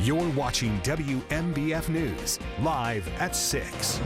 You're watching WMBF News, live at 6.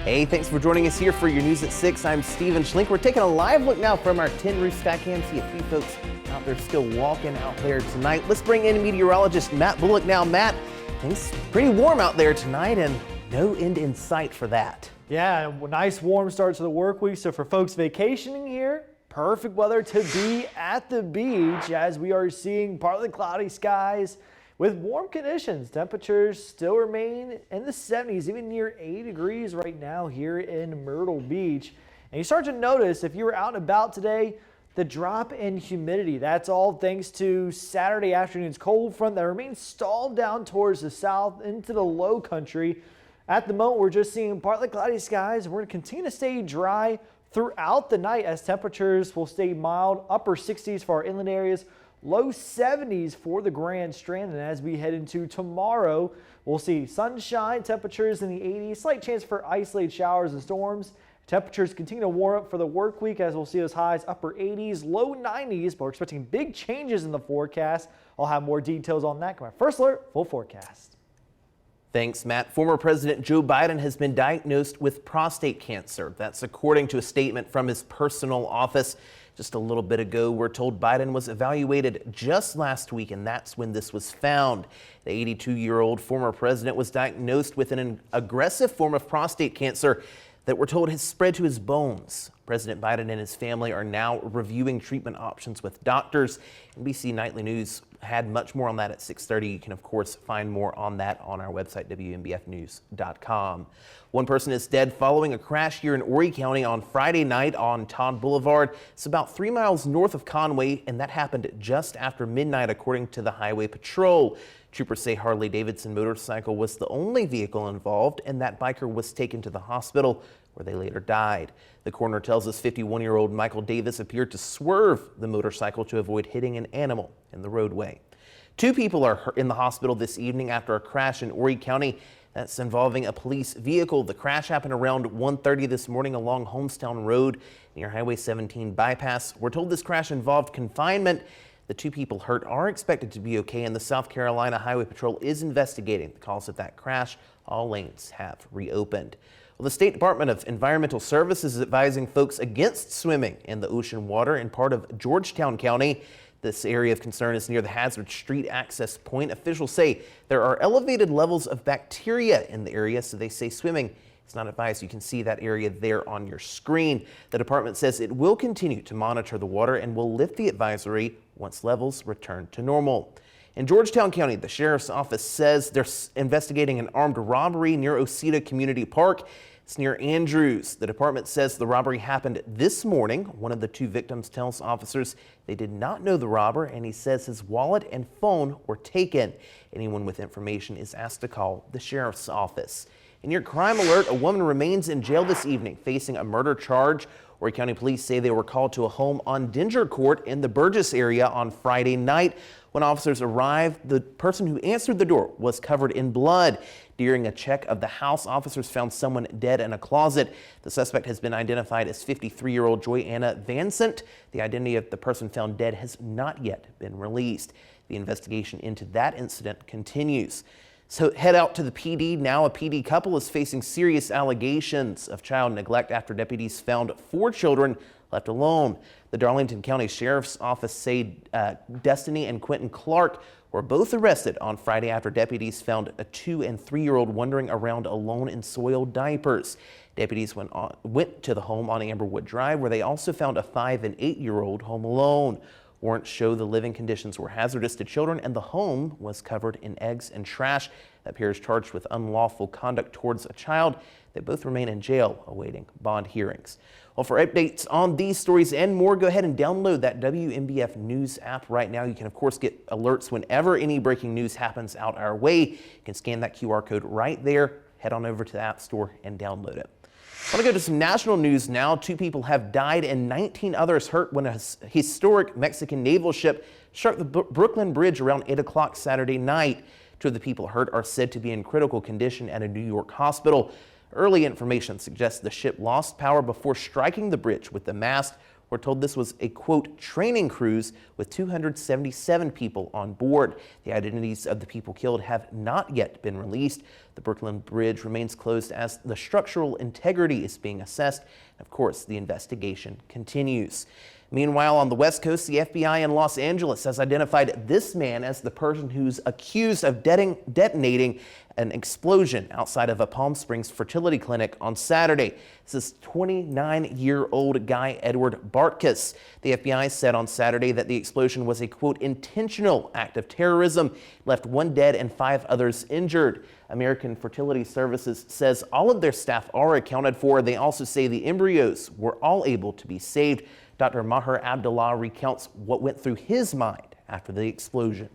Hey, thanks for joining us here for your news at 6. I'm Schlink. We're taking a live look now from our tin roof stack cam. See a few folks out there still walking out there tonight. Let's bring in meteorologist Matt Bullock now. Matt, it's pretty warm out there tonight and no end in sight for that. Yeah, nice warm start to the work week. So for folks vacationing here, perfect weather to be at the beach as we are seeing partly cloudy skies with warm conditions. Temperatures still remain in the 70s, even near 80 degrees right now here in Myrtle Beach. And you start to notice if you were out and about today, the drop in humidity. That's all thanks to Saturday afternoon's cold front that remains stalled down towards the south into the low country. At the moment, we're just seeing partly cloudy skies. We're going to continue to stay dry throughout the night as temperatures will stay mild, upper 60s for our inland areas, low 70s for the Grand Strand. And as we head into tomorrow, we'll see sunshine, temperatures in the 80s, slight chance for isolated showers and storms. Temperatures continue to warm up for the work week as we'll see those highs upper 80s, low 90s, but we're expecting big changes in the forecast. I'll have more details on that. Come on, First Alert, full forecast. Thanks, Matt. Former President Joe Biden has been diagnosed with prostate cancer. That's according to a statement from his personal office. Just a little bit ago, we're told Biden was evaluated just last week, and that's when this was found. The 82-year-old former president was diagnosed with an aggressive form of prostate cancer that we're told has spread to his bones. President Biden and his family are now reviewing treatment options with doctors. NBC Nightly News had much more on that at 6:30. You can, of course, find more on that on our website, WMBFnews.com. One person is dead following a crash here in Horry County on Friday night on Todd Boulevard. It's about 3 miles north of Conway, and that happened just after midnight, according to the Highway Patrol. Troopers say Harley-Davidson motorcycle was the only vehicle involved, and that biker was taken to the hospital where they later died. The coroner tells us 51-year-old Michael Davis appeared to swerve the motorcycle to avoid hitting an animal in the roadway. 2 people are in the hospital this evening after a crash in Horry County. That's involving a police vehicle. The crash happened around 1:30 this morning along Homestown Road near Highway 17 bypass. We're told this crash involved confinement. The 2 people hurt are expected to be okay, and the South Carolina Highway Patrol is investigating the cause of that crash. All lanes have reopened. Well, the State Department of Environmental Services is advising folks against swimming in the ocean water in part of Georgetown County. This area of concern is near the Hazard Street access point. Officials say there are elevated levels of bacteria in the area, so they say swimming is not advised. You can see that area there on your screen. The department says it will continue to monitor the water and will lift the advisory once levels return to normal. In Georgetown County, the sheriff's office says they're investigating an armed robbery near Osita Community Park. It's near Andrews. The department says the robbery happened this morning. One of the 2 victims tells officers they did not know the robber, and he says his wallet and phone were taken. Anyone with information is asked to call the sheriff's office. In your crime alert, a woman remains in jail this evening facing a murder charge. Horry County police say they were called to a home on Dinger Court in the Burgess area on Friday night. When officers arrived, the person who answered the door was covered in blood. During a check of the house, officers found someone dead in a closet. The suspect has been identified as 53-year-old Joy Anna Vansant. The identity of the person found dead has not yet been released. The investigation into that incident continues. So head out to the PD. Now a PD couple is facing serious allegations of child neglect after deputies found 4 children left alone. The Darlington County Sheriff's Office say Destiny and Quentin Clark were both arrested on Friday after deputies found a 2- and 3-year-old wandering around alone in soiled diapers. Deputies went to the home on Amberwood Drive, where they also found a 5- and 8-year-old home alone. Warrants show the living conditions were hazardous to children, and the home was covered in eggs and trash. That pair is charged with unlawful conduct towards a child. They both remain in jail awaiting bond hearings. Well, for updates on these stories and more, go ahead and download that WMBF News app right now. You can, of course, get alerts whenever any breaking news happens out our way. You can scan that QR code right there, head on over to the App Store and download it. I want to go to some national news now. 2 people have died and 19 others hurt when a historic Mexican naval ship struck the Brooklyn Bridge around 8 o'clock Saturday night. 2 of the people hurt are said to be in critical condition at a New York hospital. Early information suggests the ship lost power before striking the bridge, with the mast We're told this was a, quote, training cruise with 277 people on board. The identities of the people killed have not yet been released. The Brooklyn Bridge remains closed as the structural integrity is being assessed. Of course, the investigation continues. Meanwhile, on the West Coast, the FBI in Los Angeles has identified this man as the person who's accused of detonating an explosion outside of a Palm Springs fertility clinic on Saturday. This is 29-year-old Guy Edward Bartkus. The FBI said on Saturday that the explosion was a, quote, intentional act of terrorism, left one dead and 5 others injured. American Fertility Services says all of their staff are accounted for. They also say the embryos were all able to be saved. Dr. Maher Abdullah recounts what went through his mind after the explosion.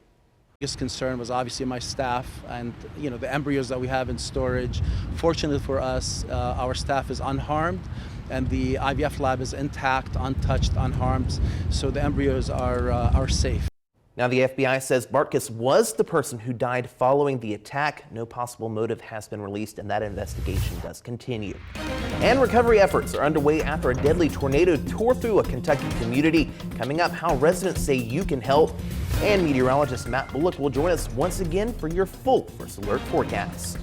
Biggest concern was obviously my staff and the embryos that we have in storage. Fortunately for us, our staff is unharmed and the IVF lab is intact, untouched, unharmed, so the embryos are safe. Now, the FBI says Bartkus was the person who died following the attack. No possible motive has been released, and that investigation does continue. And recovery efforts are underway after a deadly tornado tore through a Kentucky community. Coming up, how residents say you can help. And meteorologist Matt Bullock will join us once again for your full First Alert forecast.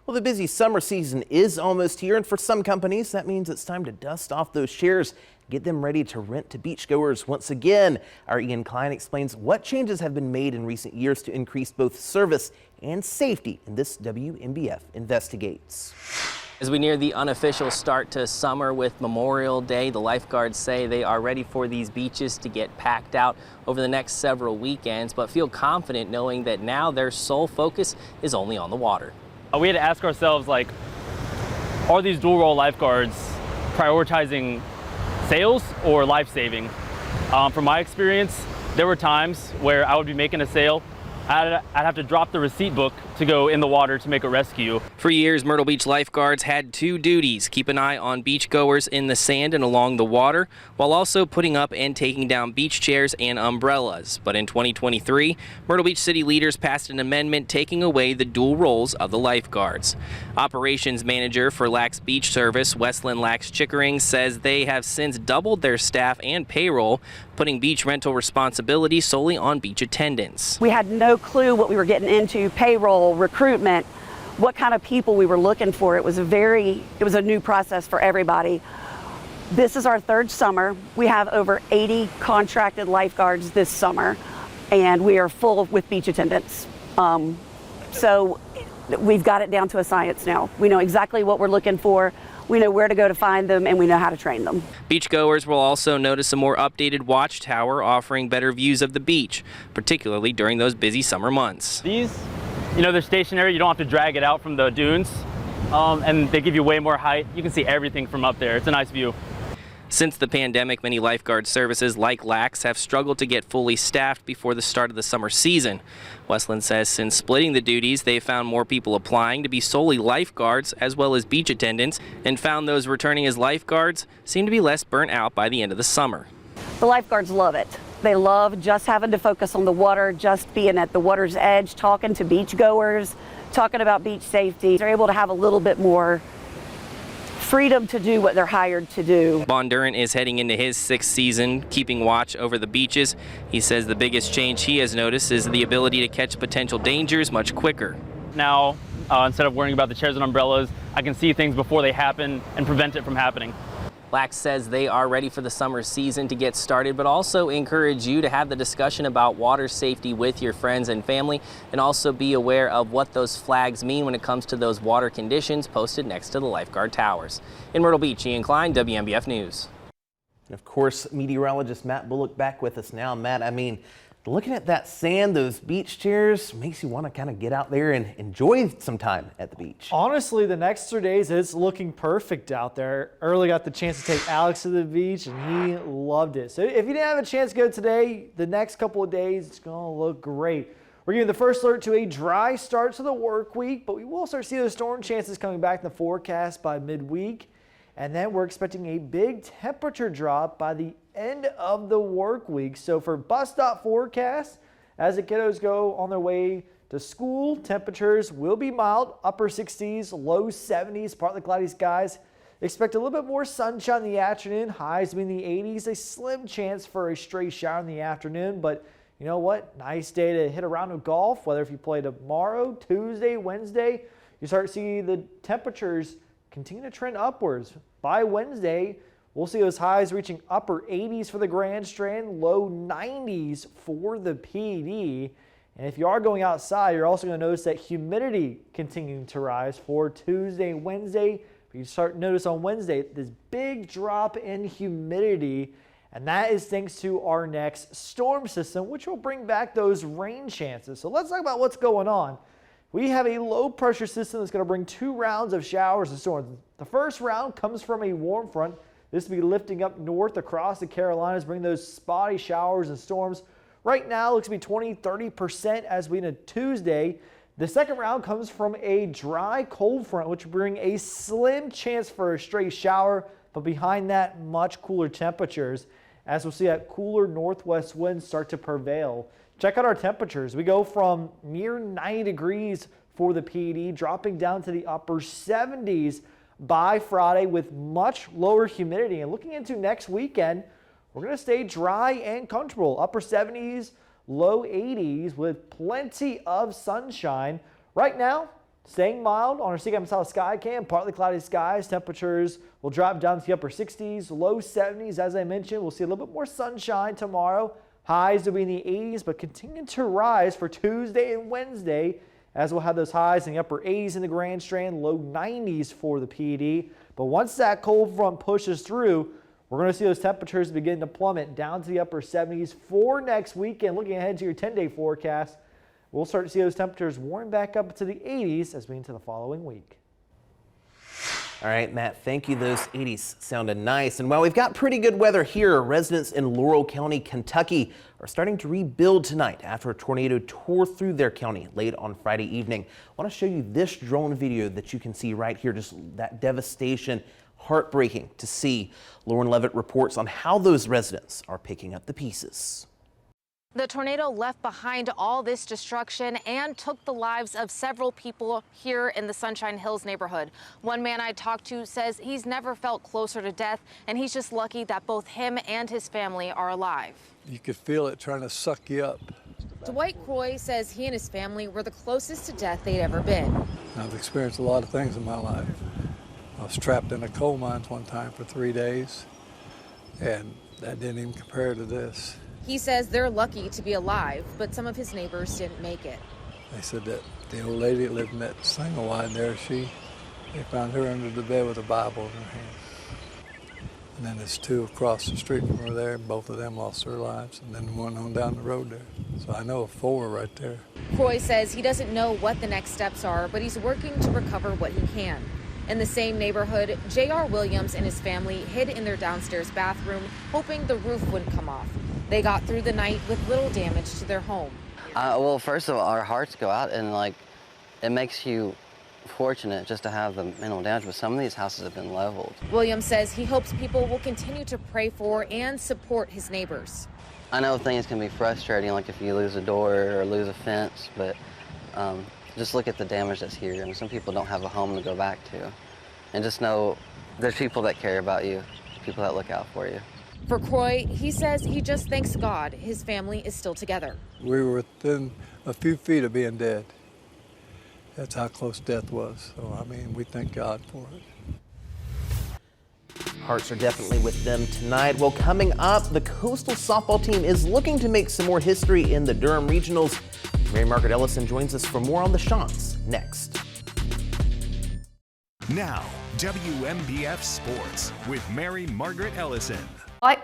Well, the busy summer season is almost here, and for some companies, that means it's time to dust off those chairs, get them ready to rent to beachgoers once again. Our Ian Klein explains what changes have been made in recent years to increase both service and safety in this WMBF Investigates. As we near the unofficial start to summer with Memorial Day, the lifeguards say they are ready for these beaches to get packed out over the next several weekends, but feel confident knowing that now their sole focus is only on the water. We had to ask ourselves, are these dual role lifeguards prioritizing sales or life-saving? From my experience, there were times where I would be making a sale, I'd have to drop the receipt book to go in the water to make a rescue. For years, Myrtle Beach lifeguards had 2 duties: keep an eye on beachgoers in the sand and along the water, while also putting up and taking down beach chairs and umbrellas. But in 2023, Myrtle Beach city leaders passed an amendment taking away the dual roles of the lifeguards. Operations manager for Lax Beach Service, Westland Lax Chickering, says they have since doubled their staff and payroll, putting beach rental responsibility solely on beach attendants. We had no clue what we were getting into, payroll, recruitment, what kind of people we were looking for. It was a new process for everybody. This is our 3rd summer. We have over 80 contracted lifeguards this summer, and we are full with beach attendants. So we've got it down to a science now. We know exactly what we're looking for. We know where to go to find them, and we know how to train them. Beachgoers will also notice a more updated watchtower offering better views of the beach, particularly during those busy summer months. These, they're stationary. You don't have to drag it out from the dunes, and they give you way more height. You can see everything from up there. It's a nice view. Since the pandemic, many lifeguard services like Lax have struggled to get fully staffed before the start of the summer season. Westland says since splitting the duties, they've found more people applying to be solely lifeguards as well as beach attendants, and found those returning as lifeguards seem to be less burnt out by the end of the summer. The lifeguards love it. They love just having to focus on the water, just being at the water's edge, talking to beachgoers, talking about beach safety. They're able to have a little bit more freedom to do what they're hired to do. Bondurant is heading into his 6th season keeping watch over the beaches. He says the biggest change he has noticed is the ability to catch potential dangers much quicker. Now, instead of worrying about the chairs and umbrellas, I can see things before they happen and prevent it from happening. Lax says they are ready for the summer season to get started, but also encourage you to have the discussion about water safety with your friends and family, and also be aware of what those flags mean when it comes to those water conditions posted next to the lifeguard towers. In Myrtle Beach, Ian Klein, WMBF News. And of course, meteorologist Matt Bullock back with us now. Matt, looking at that sand, those beach chairs, makes you want to kind of get out there and enjoy some time at the beach. Honestly, the next 3 days, it's looking perfect out there. Early got the chance to take Alex to the beach, and he loved it. So if you didn't have a chance to go today, the next couple of days, it's going to look great. We're giving the first alert to a dry start to the work week, but we will start seeing those storm chances coming back in the forecast by midweek. And then we're expecting a big temperature drop by the end of the work week. So for bus stop forecast, as the kiddos go on their way to school. Temperatures will be mild, upper 60s, low 70s, partly cloudy skies. Expect a little bit more sunshine in the afternoon. Highs will be in the 80s. A slim chance for a stray shower in the afternoon, but you know what? Nice day to hit a round of golf, whether if you play tomorrow, Tuesday, Wednesday. You start to see the temperatures continue to trend upwards. By Wednesday, we'll see those highs reaching upper 80s for the Grand Strand, low 90s for the PD. And if you are going outside, you're also going to notice that humidity continuing to rise for Tuesday and Wednesday. But you start to notice on Wednesday this big drop in humidity, and that is thanks to our next storm system, which will bring back those rain chances. So let's talk about what's going on. We have a low pressure system that's going to bring 2 rounds of showers and storms. The first round comes from a warm front. This will be lifting up north across the Carolinas, bringing those spotty showers and storms. Right now, it looks to be 20-30% as we into Tuesday. The second round comes from a dry cold front, which will bring a slim chance for a stray shower, but behind that, much cooler temperatures, as we'll see that cooler northwest winds start to prevail. Check out our temperatures. We go from near 90 degrees for the PD, dropping down to the upper 70s by Friday with much lower humidity. And looking into next weekend, we're going to stay dry and comfortable. Upper 70s, low 80s with plenty of sunshine. Right now, staying mild on our CCAM South Sky Cam, partly cloudy skies. Temperatures will drop down to the upper 60s, low 70s. As I mentioned, we'll see a little bit more sunshine tomorrow. Highs will be in the 80s, but continue to rise for Tuesday and Wednesday, as we'll have those highs in the upper 80s in the Grand Strand, low 90s for the PD. But once that cold front pushes through, we're going to see those temperatures begin to plummet down to the upper 70s for next weekend. Looking ahead to your 10-day forecast, we'll start to see those temperatures warm back up to the 80s as we into the following week. All right, Matt, thank you. Those 80s sounded nice. And while we've got pretty good weather here, residents in Laurel County, Kentucky are starting to rebuild tonight after a tornado tore through their county late on Friday evening. I want to show you this drone video that you can see right here, just that devastation. Heartbreaking to see. Lauren Levitt reports on how those residents are picking up the pieces. The tornado left behind all this destruction and took the lives of several people here in the Sunshine Hills neighborhood. One man I talked to says he's never felt closer to death, and he's just lucky that both him and his family are alive. You could feel it trying to suck you up. Dwight Croy says he and his family were the closest to death they'd ever been. I've experienced a lot of things in my life. I was trapped in a coal mine one time for 3 days, and that didn't even compare to this. He says they're lucky to be alive, but some of his neighbors didn't make it. They said that the old lady that lived in that single wide there, they found her under the bed with a Bible in her hand. And then there's 2 across the street from her there, and both of them lost their lives, and then one on down the road there. So I know of 4 right there. Croy says he doesn't know what the next steps are, but he's working to recover what he can. In the same neighborhood, J.R. Williams and his family hid in their downstairs bathroom, hoping the roof wouldn't come off. They got through the night with little damage to their home. Well, first of all, our hearts go out, and it makes you fortunate just to have the minimal damage, but some of these houses have been leveled. Williams says he hopes people will continue to pray for and support his neighbors. I know things can be frustrating, like if you lose a door or lose a fence, but just look at the damage that's here. I mean, some people don't have a home to go back to. And just know there's people that care about you, people that look out for you. For Croy, he says he just thanks God his family is still together. We were within a few feet of being dead. That's how close death was. So, I mean, we thank God for it. Hearts are definitely with them tonight. Well, coming up, the Coastal softball team is looking to make some more history in the Durham Regionals. Mary Margaret Ellison joins us for more on the Chants next. Now, WMBF Sports with Mary Margaret Ellison.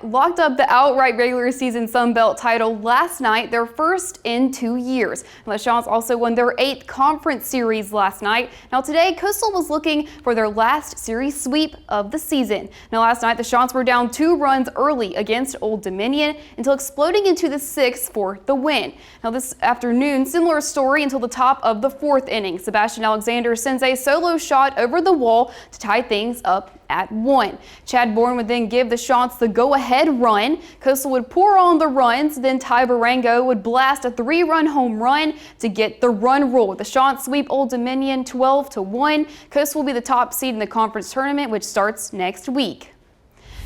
Locked up the outright regular season Sun Belt title last night, their first in 2 years. The Chants also won their 8th conference series last night. Now today, Coastal was looking for their last series sweep of the season. Now last night, the Chants were down 2 runs early against Old Dominion until exploding into the 6th for the win. Now this afternoon, similar story until the top of the 4th inning. Sebastian Alexander sends a solo shot over the wall to tie things up at 1. Chad Bourne would then give the Chants the go go-ahead run. Coastal would pour on the runs, then Ty Barango would blast a 3-run home run to get the run rule. The Chants sweep Old Dominion 12-1. Coastal will be the top seed in the conference tournament, which starts next week.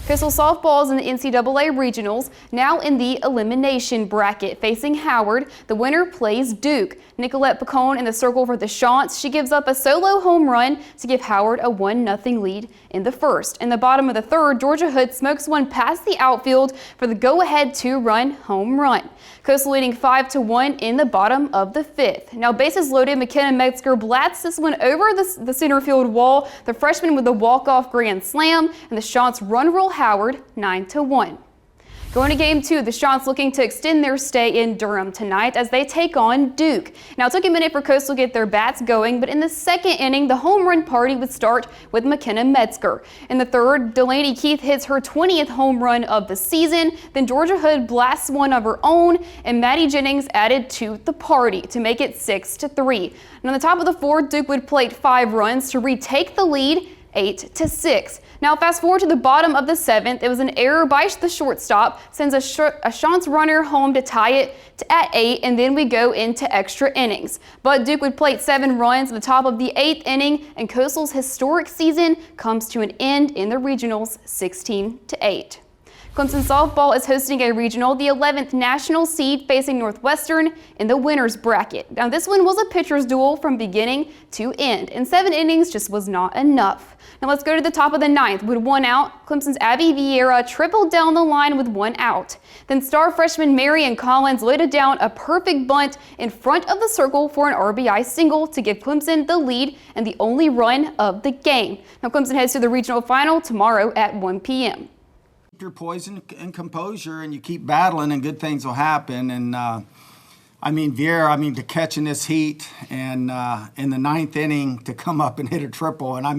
Coastal softball is in the NCAA regionals, now in the elimination bracket. Facing Howard, the winner plays Duke. Nicolette Picone in the circle for the Chants. She gives up a solo home run to give Howard a 1-0 lead in the first. In the bottom of the third, Georgia Hood smokes one past the outfield for the go-ahead 2-run home run. Coastal leading 5-1 in the bottom of the fifth. Now bases loaded, McKenna Metzger blasts this one over the center field wall. The freshman with the walk-off grand slam, and the Chants run rule Howard 9-1. Going to game 2, the Chants looking to extend their stay in Durham tonight as they take on Duke. Now, it took a minute for Coastal to get their bats going, but in the second inning, the home run party would start with McKenna Metzger. In the third, Delaney Keith hits her 20th home run of the season. Then Georgia Hood blasts one of her own, and Maddie Jennings added to the party to make it 6-3. And on the top of the fourth, Duke would plate 5 runs to retake the lead 8-6. Now fast forward to the bottom of the seventh. It was an error by the shortstop, sends a Chants runner home to tie it at 8, and then we go into extra innings. But Duke would plate 7 runs at the top of the 8th inning, and Coastal's historic season comes to an end in the regionals 16-8. Clemson softball is hosting a regional, the 11th national seed, facing Northwestern in the winner's bracket. Now this one was a pitcher's duel from beginning to end, and 7 innings just was not enough. Now let's go to the top of the 9th. With 1 out, Clemson's Abby Vieira tripled down the line with 1 out. Then star freshman Marion Collins laid down a perfect bunt in front of the circle for an RBI single to give Clemson the lead and the only run of the game. Now Clemson heads to the regional final tomorrow at 1 p.m. Your poise and composure, and you keep battling, and good things will happen. And Vieira, to catch in this heat, and in the 9th inning to come up and hit a triple, and I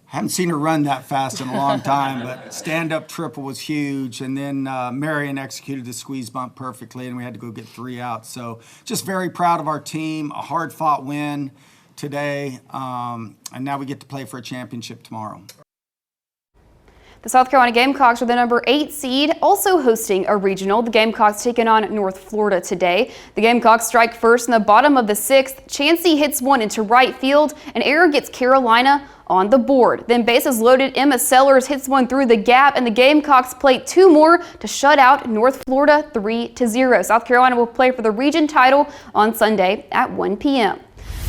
haven't seen her run that fast in a long time, but stand-up triple was huge. And then Marion executed the squeeze bunt perfectly, and we had to go get 3 outs. So just very proud of our team. A hard-fought win today, and now we get to play for a championship tomorrow. The South Carolina Gamecocks are the number 8 seed, also hosting a regional. The Gamecocks taking on North Florida today. The Gamecocks strike first in the bottom of the 6th. Chansey hits one into right field, and error gets Carolina on the board. Then bases loaded, Emma Sellers hits one through the gap, and the Gamecocks plate 2 more to shut out North Florida 3-0. South Carolina will play for the region title on Sunday at 1 p.m.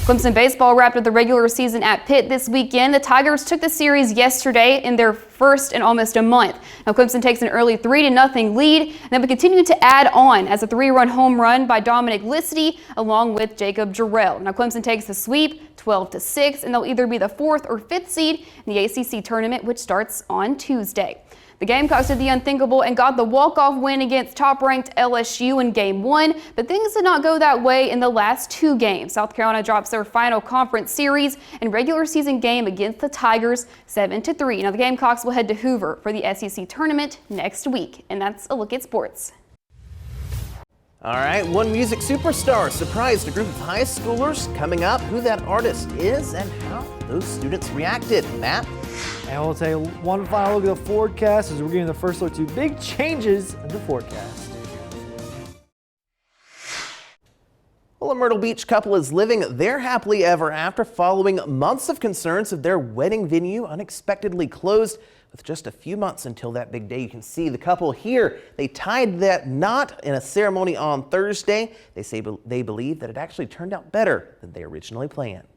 Clemson baseball wrapped up the regular season at Pitt this weekend. The Tigers took the series yesterday in their first in almost a month. Now Clemson takes an early 3-0 lead, and then we continue to add on as a 3-run home run by Dominic Listy along with Jacob Jarrell. Now Clemson takes the sweep 12-6, and they'll either be the 4th or 5th seed in the ACC tournament, which starts on Tuesday. The Gamecocks did the unthinkable and got the walk-off win against top-ranked LSU in Game 1, but things did not go that way in the last 2 games. South Carolina drops their final conference series and regular season game against the Tigers 7-3. Now the Gamecocks will head to Hoover for the SEC tournament next week, and that's a look at sports. All right, one music superstar surprised a group of high schoolers. Coming up, who that artist is and how those students reacted. Matt? And we'll take one final look at the forecast as we're getting the first look to big changes in the forecast. Well, a Myrtle Beach couple is living their happily ever after following months of concerns of their wedding venue unexpectedly closed with just a few months until that big day. You can see the couple here. They tied that knot in a ceremony on Thursday. They say they believe that it actually turned out better than they originally planned.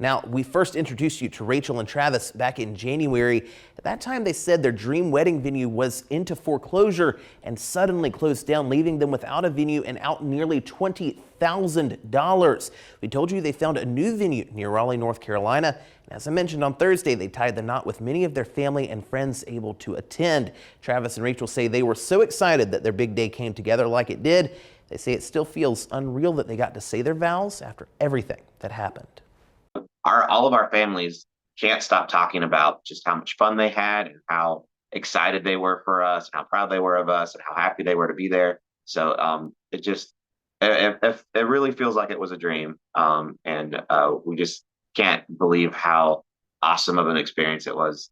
Now, we first introduced you to Rachel and Travis back in January. At that time, they said their dream wedding venue was into foreclosure and suddenly closed down, leaving them without a venue and out nearly $20,000. We told you they found a new venue near Raleigh, North Carolina. And as I mentioned on Thursday, they tied the knot with many of their family and friends able to attend. Travis and Rachel say they were so excited that their big day came together like it did. They say it still feels unreal that they got to say their vows after everything that happened. All of our families can't stop talking about just how much fun they had and how excited they were for us, and how proud they were of us, and how happy they were to be there. So it really feels like it was a dream, and we just can't believe how awesome of an experience it was.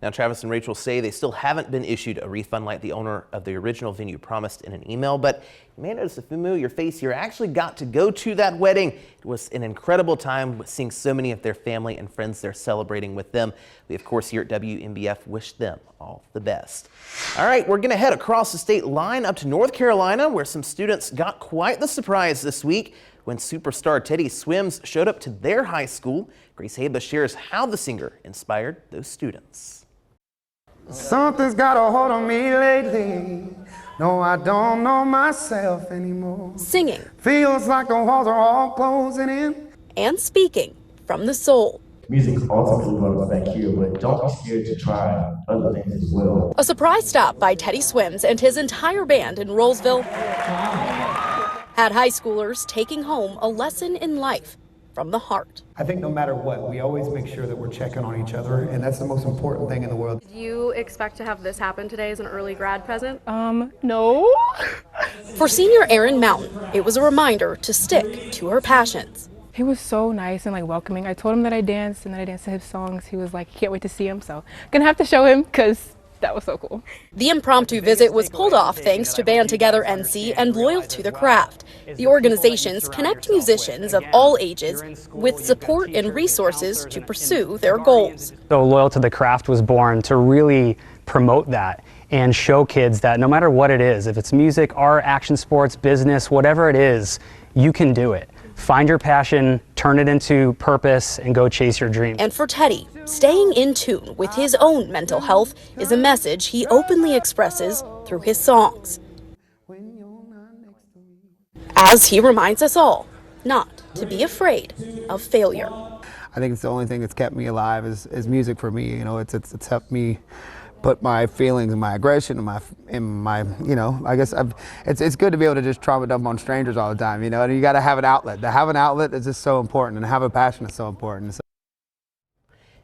Now, Travis and Rachel say they still haven't been issued a refund like the owner of the original venue promised in an email, but you may notice a familiar face here. Actually got to go to that wedding. It was an incredible time seeing so many of their family and friends there celebrating with them. We, of course, here at WMBF wish them all the best. All right, we're going to head across the state line up to North Carolina, where some students got quite the surprise this week when superstar Teddy Swims showed up to their high school. Grace Haba shares how the singer inspired those students. Something's got a hold on me lately. No, I don't know myself anymore. Singing. Feels like the walls are all closing in. And speaking from the soul. Music ultimately brought us back here, but don't be scared to try other things as well. A surprise stop by Teddy Swims and his entire band in Rollsville had high schoolers taking home a lesson in life from the heart. I think no matter what, we always make sure that we're checking on each other, and that's the most important thing in the world. Did you expect to have this happen today as an early grad present? No. For senior Erin Mountain, it was a reminder to stick to her passions. He was so nice and welcoming. I told him that I danced and that I danced to his songs. He was like, can't wait to see him, so gonna have to show him because that was so cool. The impromptu visit was pulled off thanks to Band Together NC and Loyal to the Craft. The organizations connect musicians of all ages with support and resources to pursue their goals. So Loyal to the Craft was born to really promote that and show kids that no matter what it is, if it's music, art, action sports, business, whatever it is, you can do it. Find your passion, turn it into purpose, and go chase your dream. And for Teddy, staying in tune with his own mental health is a message he openly expresses through his songs. As he reminds us all not to be afraid of failure. I think it's the only thing that's kept me alive is music for me. You know, it's helped me put my feelings and my aggression and my you know, I guess it's good to be able to just trauma dump on strangers all the time, you know, and you got to have an outlet. To have an outlet is just so important, and have a passion is so important.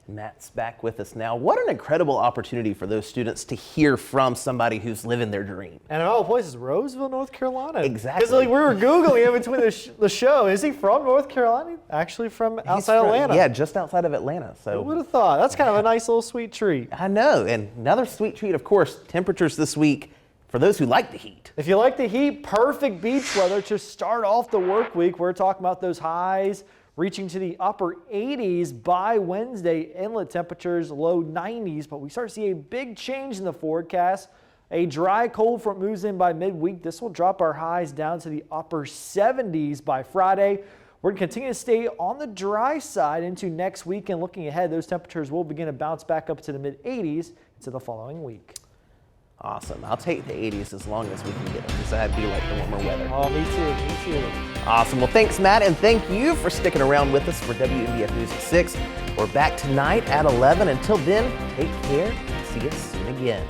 Matt's back with us now. What an incredible opportunity for those students to hear from somebody who's living their dream. And of all places, Roseville, North Carolina. Exactly. Because we were Googling in between the show. Is he from North Carolina? Actually from outside Atlanta. Yeah, just outside of Atlanta. So who would have thought? That's kind of a nice little sweet treat. I know. And another sweet treat, of course, temperatures this week for those who like the heat. If you like the heat, perfect beach weather to start off the work week. We're talking about those highs reaching to the upper 80s by Wednesday. Inlet temperatures low 90s, but we start to see a big change in the forecast. A dry cold front moves in by midweek. This will drop our highs down to the upper 70s by Friday. We're going to continue to stay on the dry side into next week, and looking ahead, those temperatures will begin to bounce back up to the mid 80s into the following week. Awesome. I'll take the 80s as long as we can get them, because that'd be like the warmer weather. Oh, me too. Awesome. Well, thanks, Matt, and thank you for sticking around with us for WMBF News at 6. We're back tonight at 11. Until then, take care and see you soon again.